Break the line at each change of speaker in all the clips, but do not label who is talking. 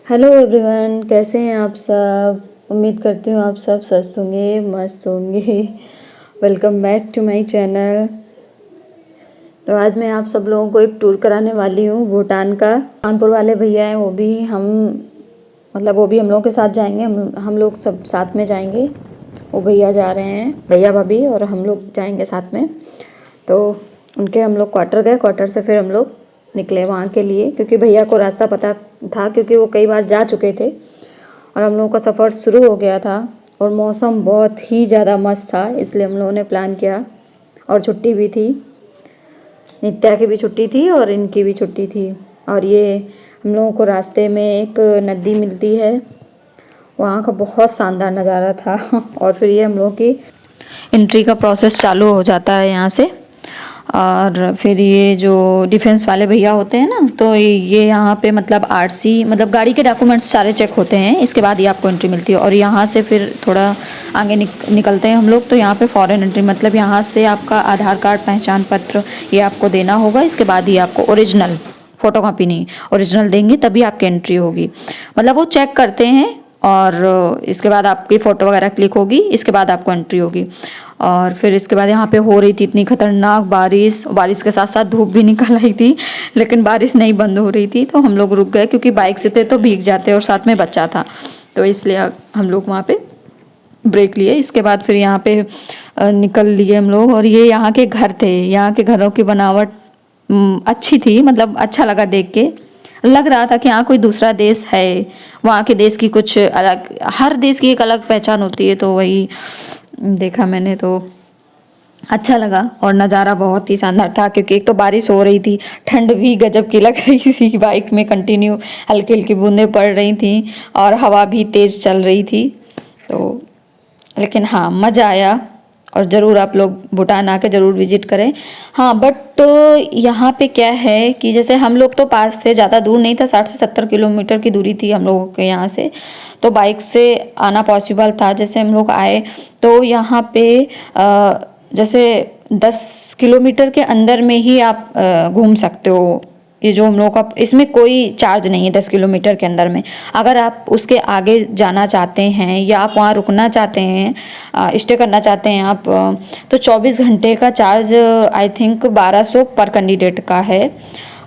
Hello everyone, कैसे हैं आप सब। उम्मीद करती हूँ आप सब स्वस्थ होंगे, मस्त होंगे। Welcome back to my channel. तो आज मैं आप सब लोगों को एक टूर कराने वाली हूँ भूटान का। कानपुर वाले भैया हैं, वो भी हम लोगों के साथ जाएंगे। हम लोग सब साथ में जाएंगे। वो भैया जा रहे हैं, भैया भाभी, और हम लोग जाएंगे साथ में। तो उनके हम लोग क्वार्टर गए, क्वार्टर से फिर हम लोग निकले वहाँ के लिए, क्योंकि भैया को रास्ता पता था, क्योंकि वो कई बार जा चुके थे। और हम लोगों का सफ़र शुरू हो गया था और मौसम बहुत ही ज़्यादा मस्त था, इसलिए हम लोगों ने प्लान किया। और छुट्टी भी थी, नित्या की भी छुट्टी थी और इनकी भी छुट्टी थी। और ये हम लोगों को रास्ते में एक नदी मिलती है, वहाँ का बहुत शानदार नज़ारा था। और फिर ये हम लोगों की एंट्री का प्रोसेस चालू हो जाता है यहाँ से। और फिर ये जो डिफेंस वाले भैया होते हैं ना, तो ये यहाँ पे मतलब आरसी, मतलब गाड़ी के डॉक्यूमेंट्स सारे चेक होते हैं, इसके बाद ही आपको एंट्री मिलती है। और यहाँ से फिर थोड़ा आगे निकलते हैं हम लोग, तो यहाँ पे फॉरेन एंट्री, मतलब यहाँ से आपका आधार कार्ड, पहचान पत्र ये आपको देना होगा। इसके बाद ही आपको ओरिजिनल, फ़ोटो कॉपी नहीं, ओरिजिनल देंगे तभी आपकी एंट्री होगी। मतलब वो चेक करते हैं और इसके बाद आपकी फ़ोटो वगैरह क्लिक होगी, इसके बाद आपको एंट्री होगी। और फिर इसके बाद यहाँ पे हो रही थी इतनी खतरनाक बारिश, बारिश के साथ साथ धूप भी निकल आई थी, लेकिन बारिश नहीं बंद हो रही थी। तो हम लोग रुक गए, क्योंकि बाइक से थे तो भीग जाते और साथ में बच्चा था, तो इसलिए हम लोग वहाँ पे ब्रेक लिए। इसके बाद फिर यहाँ पे निकल लिए हम लोग। और ये यहाँ के घर थे, यहाँ के घरों की बनावट अच्छी थी, मतलब अच्छा लगा देख के। लग रहा था कि हाँ कोई दूसरा देश है, वहाँ के देश की कुछ अलग, हर देश की एक अलग पहचान होती है, तो वही देखा मैंने, तो अच्छा लगा। और नज़ारा बहुत ही शानदार था, क्योंकि एक तो बारिश हो रही थी, ठंड भी गजब की लग रही थी, बाइक में कंटिन्यू हल्की हल्की बूंदें पड़ रही थी और हवा भी तेज़ चल रही थी। तो लेकिन हाँ, मज़ा आया। और ज़रूर आप लोग भूटान आके ज़रूर विजिट करें। हाँ, बट यहाँ पे क्या है कि जैसे हम लोग तो पास थे, ज़्यादा दूर नहीं था, 60 से 70 किलोमीटर की दूरी थी हम लोगों के यहाँ से, तो बाइक से आना पॉसिबल था। जैसे हम लोग आए तो यहाँ पे जैसे 10 किलोमीटर के अंदर में ही आप घूम सकते हो। ये जो हम लोग का, इसमें कोई चार्ज नहीं है 10 किलोमीटर के अंदर में। अगर आप उसके आगे जाना चाहते हैं या आप वहाँ रुकना चाहते हैं, स्टे करना चाहते हैं आप, तो 24 घंटे का चार्ज आई थिंक 1200 पर कैंडिडेट का है।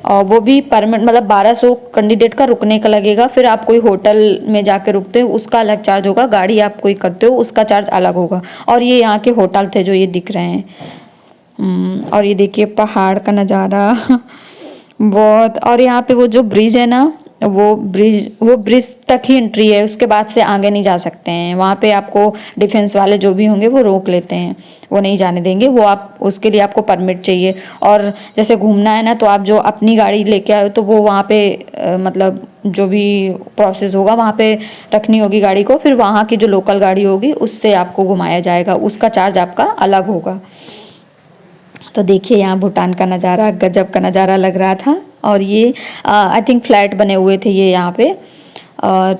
और वो भी परमिट, मतलब 1200 कैंडिडेट का रुकने का लगेगा। फिर आप कोई होटल में जाके रुकते हो उसका अलग चार्ज होगा, गाड़ी आप कोई करते हो उसका चार्ज अलग होगा। और ये यहाँ के होटल थे जो ये दिख रहे हैं। और ये देखिए पहाड़ का नज़ारा। बहुत। और यहाँ पे वो जो ब्रिज है ना, वो ब्रिज तक ही एंट्री है, उसके बाद से आगे नहीं जा सकते हैं। वहाँ पे आपको डिफेंस वाले जो भी होंगे वो रोक लेते हैं, वो नहीं जाने देंगे। वो आप, उसके लिए आपको परमिट चाहिए। और जैसे घूमना है ना, तो आप जो अपनी गाड़ी लेके आए हो, तो वो वहाँ पे मतलब जो भी प्रोसेस होगा वहाँ पे रखनी होगी गाड़ी को। फिर वहाँ की जो लोकल गाड़ी होगी उससे आपको घुमाया जाएगा, उसका चार्ज आपका अलग होगा। तो देखिए यहाँ भूटान का नज़ारा, गजब का नज़ारा लग रहा था। और ये आई थिंक फ्लैट बने हुए थे ये यहाँ पे, और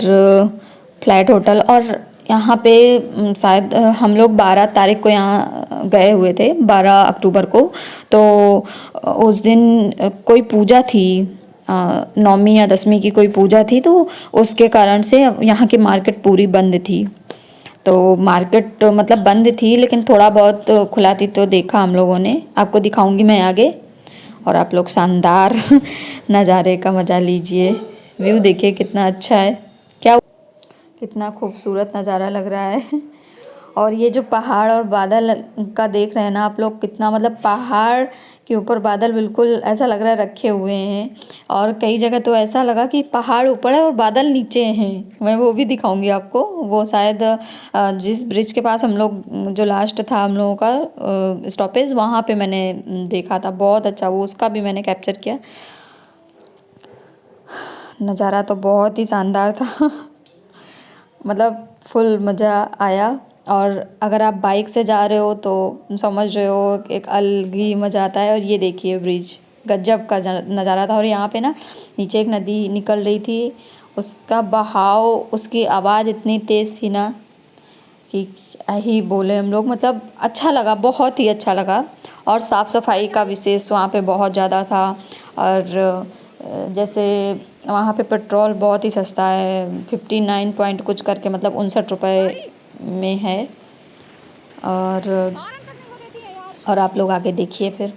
फ्लैट होटल। और यहाँ पे शायद हम लोग 12 तारीख को यहाँ गए हुए थे, 12 अक्टूबर को। तो उस दिन कोई पूजा थी, नौमी या दसवीं की कोई पूजा थी, तो उसके कारण से यहाँ की मार्केट पूरी बंद थी। तो मार्केट मतलब बंद थी, लेकिन थोड़ा बहुत खुला थी, तो देखा हम लोगों ने। आपको दिखाऊंगी मैं आगे। और आप लोग शानदार नज़ारे का मज़ा लीजिए। व्यू देखिए कितना अच्छा है, क्या कितना खूबसूरत नज़ारा लग रहा है। और ये जो पहाड़ और बादल का देख रहे हैं ना आप लोग, कितना मतलब पहाड़ के ऊपर बादल बिल्कुल ऐसा लग रहा है रखे हुए हैं। और कई जगह तो ऐसा लगा कि पहाड़ ऊपर है और बादल नीचे हैं। मैं वो भी दिखाऊंगी आपको। वो शायद जिस ब्रिज के पास हम लोग, जो लास्ट था हम लोगों का स्टॉपेज, वहाँ पे मैंने देखा था। बहुत अच्छा, वो उसका भी मैंने कैप्चर किया। नज़ारा तो बहुत ही शानदार था। मतलब फुल मज़ा आया। और अगर आप बाइक से जा रहे हो तो समझ रहे हो, एक अलग ही मज़ा आता है। और ये देखिए ब्रिज, गजब का नज़ारा था। और यहाँ पे ना नीचे एक नदी निकल रही थी, उसका बहाव, उसकी आवाज़ इतनी तेज़ थी ना कि क्या ही बोले हम लोग। मतलब अच्छा लगा, बहुत ही अच्छा लगा। और साफ़ सफाई का विशेष वहाँ पे बहुत ज़्यादा था। और जैसे वहाँ पे पेट्रोल बहुत ही सस्ता है, 59 पॉइंट कुछ करके, मतलब 59 रुपये में है। और आप लोग आगे देखिए फिर।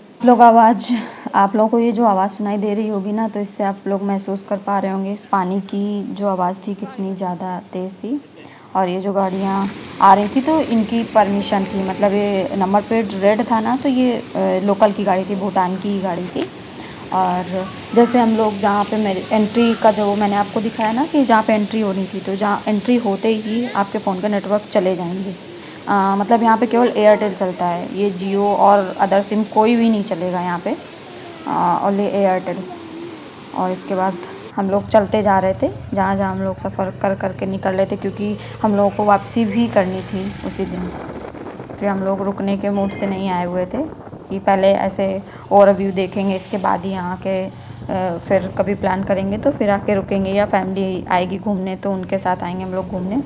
आप लोगों को ये जो आवाज़ सुनाई दे रही होगी ना, तो इससे आप लोग महसूस कर पा रहे होंगे इस पानी की जो आवाज़ थी कितनी ज़्यादा तेज़ थी। और ये जो गाड़ियाँ आ रही थी तो इनकी परमिशन थी, मतलब ये नंबर प्लेट रेड था ना, तो ये लोकल की गाड़ी थी, भूटान की ही गाड़ी थी। और जैसे हम लोग जहाँ पे मेरी एंट्री का जो मैंने आपको दिखाया ना कि जहाँ पे एंट्री होनी थी, तो जहाँ एंट्री होते ही आपके फ़ोन का नेटवर्क चले जाएंगे। मतलब यहाँ पे केवल एयरटेल चलता है, ये जियो और अदर सिम कोई भी नहीं चलेगा यहाँ पे, ओनली एयरटेल। और इसके बाद हम लोग चलते जा रहे थे, जहाँ जहाँ हम लोग सफ़र कर कर के निकल रहे थे, क्योंकि हम लोगों को वापसी भी करनी थी उसी दिन, क्योंकि हम लोग रुकने के मूड से नहीं आए हुए थे कि पहले ऐसे ओवरव्यू देखेंगे, इसके बाद ही यहाँ के फिर कभी प्लान करेंगे तो फिर आके रुकेंगे, या फैमिली आएगी घूमने तो उनके साथ आएंगे हम लोग घूमने।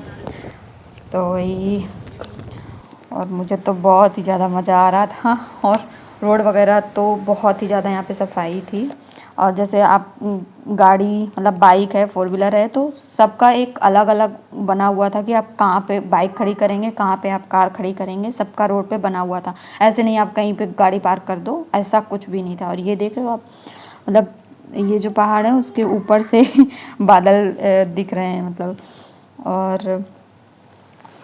तो वही, और मुझे तो बहुत ही ज़्यादा मज़ा आ रहा था। और रोड वगैरह तो बहुत ही ज़्यादा यहाँ पे सफाई थी। और जैसे आप गाड़ी, मतलब बाइक है, फोर व्हीलर है, तो सबका एक अलग अलग बना हुआ था कि आप कहाँ पे बाइक खड़ी करेंगे, कहाँ पे आप कार खड़ी करेंगे, सबका रोड पे बना हुआ था। ऐसे नहीं आप कहीं पे गाड़ी पार्क कर दो, ऐसा कुछ भी नहीं था। और ये देख रहे हो आप, मतलब ये जो पहाड़ है उसके ऊपर से बादल दिख रहे हैं, मतलब। और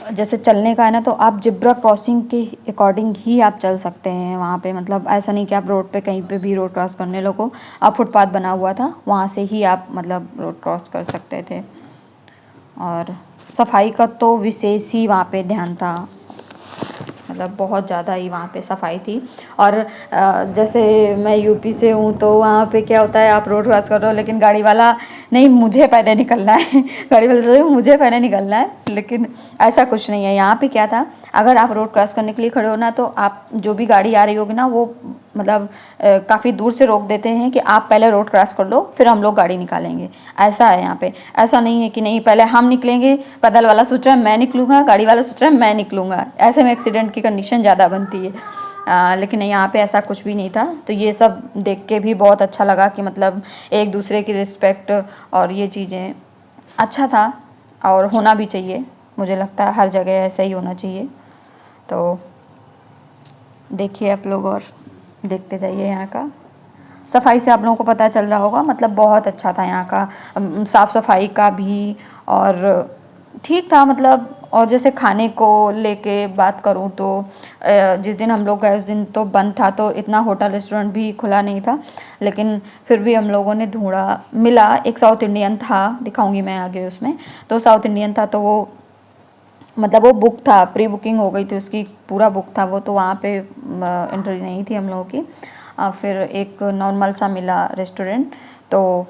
जैसे चलने का है ना, तो आप जिब्रा क्रॉसिंग के अकॉर्डिंग ही आप चल सकते हैं वहाँ पे, मतलब ऐसा नहीं कि आप रोड पे कहीं पे भी रोड क्रॉस करने लगो। आप फुटपाथ बना हुआ था, वहाँ से ही आप मतलब रोड क्रॉस कर सकते थे। और सफाई का तो विशेष ही वहाँ पे ध्यान था, मतलब बहुत ज़्यादा ही वहाँ पे सफाई थी। और जैसे मैं यूपी से हूँ, तो वहाँ पे क्या होता है, आप रोड क्रॉस कर रहे हो लेकिन गाड़ी वाला नहीं, मुझे पहले निकलना है गाड़ी वाले से मुझे पहले निकलना है, लेकिन ऐसा कुछ नहीं है। यहाँ पे क्या था, अगर आप रोड क्रॉस करने के लिए खड़े हो ना, तो आप जो भी गाड़ी आ रही होगी ना, वो मतलब काफ़ी दूर से रोक देते हैं कि आप पहले रोड क्रॉस कर लो, फिर हम लोग गाड़ी निकालेंगे। ऐसा है यहाँ पे, ऐसा नहीं है कि नहीं पहले हम निकलेंगे, पैदल वाला सोच रहा है मैं निकलूँगा, गाड़ी वाला सोच रहा है मैं निकलूँगा, ऐसे में एक्सीडेंट की कंडीशन ज़्यादा बनती है। लेकिन यहाँ पे ऐसा कुछ भी नहीं था। तो ये सब देख के भी बहुत अच्छा लगा कि मतलब एक दूसरे की रिस्पेक्ट और ये चीज़ें अच्छा था, और होना भी चाहिए। मुझे लगता है हर जगह ऐसा ही होना चाहिए। तो देखिए आप लोग और देखते जाइए यहाँ का। सफाई से आप लोगों को पता चल रहा होगा, मतलब बहुत अच्छा था यहाँ का, साफ़ सफाई का भी, और ठीक था मतलब। और जैसे खाने को लेके बात करूँ तो जिस दिन हम लोग गए उस दिन तो बंद था, तो इतना होटल रेस्टोरेंट भी खुला नहीं था। लेकिन फिर भी हम लोगों ने ढूंढा, मिला, एक साउथ इंडियन था, दिखाऊंगी मैं आगे उसमें। तो साउथ इंडियन था, तो वो मतलब वो बुक था, प्री बुकिंग हो गई थी उसकी, पूरा बुक था वो, तो वहाँ पे एंट्री नहीं थी हम लोगों की। फिर एक नॉर्मल सा मिला रेस्टोरेंट। तो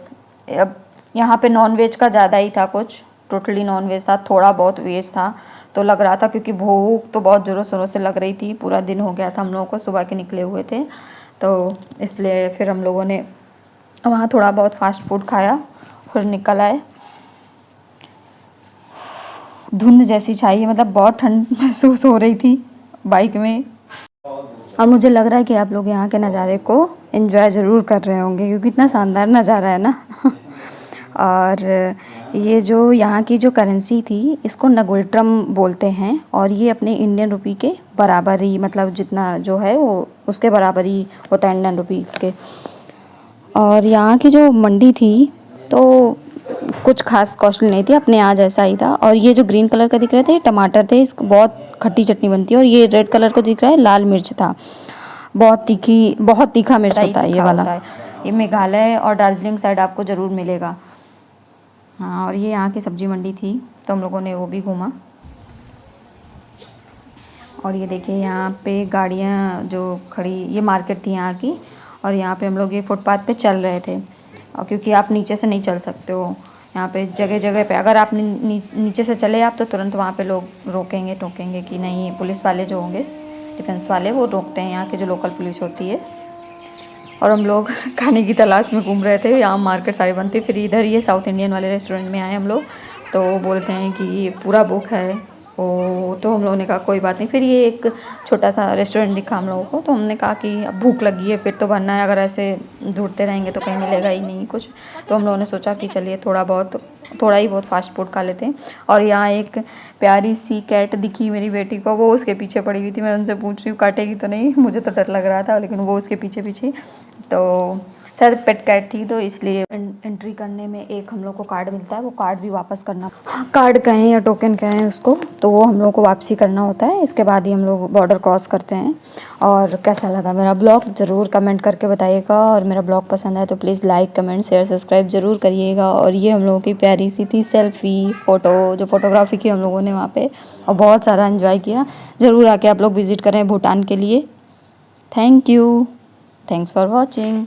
अब यहाँ पे नॉन वेज का ज़्यादा ही था, कुछ टोटली नॉन वेज था, थोड़ा बहुत वेज था। तो लग रहा था, क्योंकि भूख तो बहुत ज़ोरों शोरों से लग रही थी, पूरा दिन हो गया था हम लोगों को, सुबह के निकले हुए थे, तो इसलिए फिर हम लोगों ने वहाँ थोड़ा बहुत फास्ट फूड खाया, फिर निकल आए। धुंध जैसी छाई है, मतलब बहुत ठंड महसूस हो रही थी बाइक में। और मुझे लग रहा है कि आप लोग यहाँ के नज़ारे को एंजॉय ज़रूर कर रहे होंगे, क्योंकि इतना शानदार नज़ारा है ना और ये जो यहाँ की जो करेंसी थी, इसको नगुल्ट्रम बोलते हैं, और ये अपने इंडियन रुपी के बराबर ही, मतलब जितना जो है वो उसके बराबर ही होता है इंडियन रुपीज़ के। और यहाँ की जो मंडी थी, तो कुछ खास कॉस्टली नहीं थी, अपने यहाँ जैसा ही था। और ये जो ग्रीन कलर का दिख रहे थे टमाटर थे, इसको बहुत खट्टी चटनी बनती है। और ये रेड कलर का दिख रहा है लाल मिर्च था, बहुत तीखी, बहुत तीखा मिर्च होता है ये वाला। ये मेघालय और दार्जिलिंग साइड आपको ज़रूर मिलेगा। हाँ, और ये यहाँ की सब्जी मंडी थी, तो हम लोगों ने वो भी घूमा। और ये देखिए यहाँ पे गाड़ियाँ जो खड़ी, ये मार्केट थी यहाँ की। और यहाँ पे हम लोग ये फुटपाथ पे चल रहे थे, और क्योंकि आप नीचे से नहीं चल सकते हो यहाँ पे, जगह जगह पे अगर आप नीचे से चले आप, तो तुरंत वहाँ पे लोग रोकेंगे टोकेंगे कि नहीं, पुलिस वाले जो होंगे, डिफेंस वाले, वो रोकते हैं, यहाँ की जो लोकल पुलिस होती है। और हम लोग खाने की तलाश में घूम रहे थे, यहाँ मार्केट सारी बनती, फिर इधर ये साउथ इंडियन वाले रेस्टोरेंट में आए हम लोग, तो वो बोलते हैं कि ये पूरा बुक है, तो हम लोगों ने कहा कोई बात नहीं। फिर ये एक छोटा सा रेस्टोरेंट दिखा हम लोगों को, तो हमने कहा कि अब भूख लगी है, पेट तो भरना है, अगर ऐसे ढूंढते रहेंगे तो कहीं मिलेगा ही नहीं कुछ। तो हम लोगों ने सोचा कि चलिए थोड़ा ही बहुत फास्ट फूड खा लेते हैं। और यहाँ एक प्यारी सी कैट दिखी मेरी बेटी को, वो उसके पीछे पड़ी हुई थी। मैं उनसे पूछ रही हूँ काटेगी तो नहीं, मुझे तो डर लग रहा था, लेकिन वो उसके पीछे पीछे। तो शायद पेट कैट थी, तो इसलिए एंट्री करने में एक हम लोग को कार्ड मिलता है, वो कार्ड भी वापस करना, हाँ कार्ड कहें या टोकन कहें उसको, तो वो हम लोग को वापसी करना होता है। इसके बाद ही हम लोग बॉर्डर क्रॉस करते हैं। और कैसा लगा मेरा ब्लॉग ज़रूर कमेंट करके बताइएगा, और मेरा ब्लॉग पसंद आए तो please like comment share subscribe ज़रूर करिएगा। और ये हम लोगों की प्यारी सी थी सेल्फ़ी फ़ोटो, जो फ़ोटोग्राफी की हम लोगों ने वहाँ पे, और बहुत सारा एंजॉय किया। ज़रूर आके आप लोग विज़िट करें भूटान के लिए। Thank you, thanks for watching.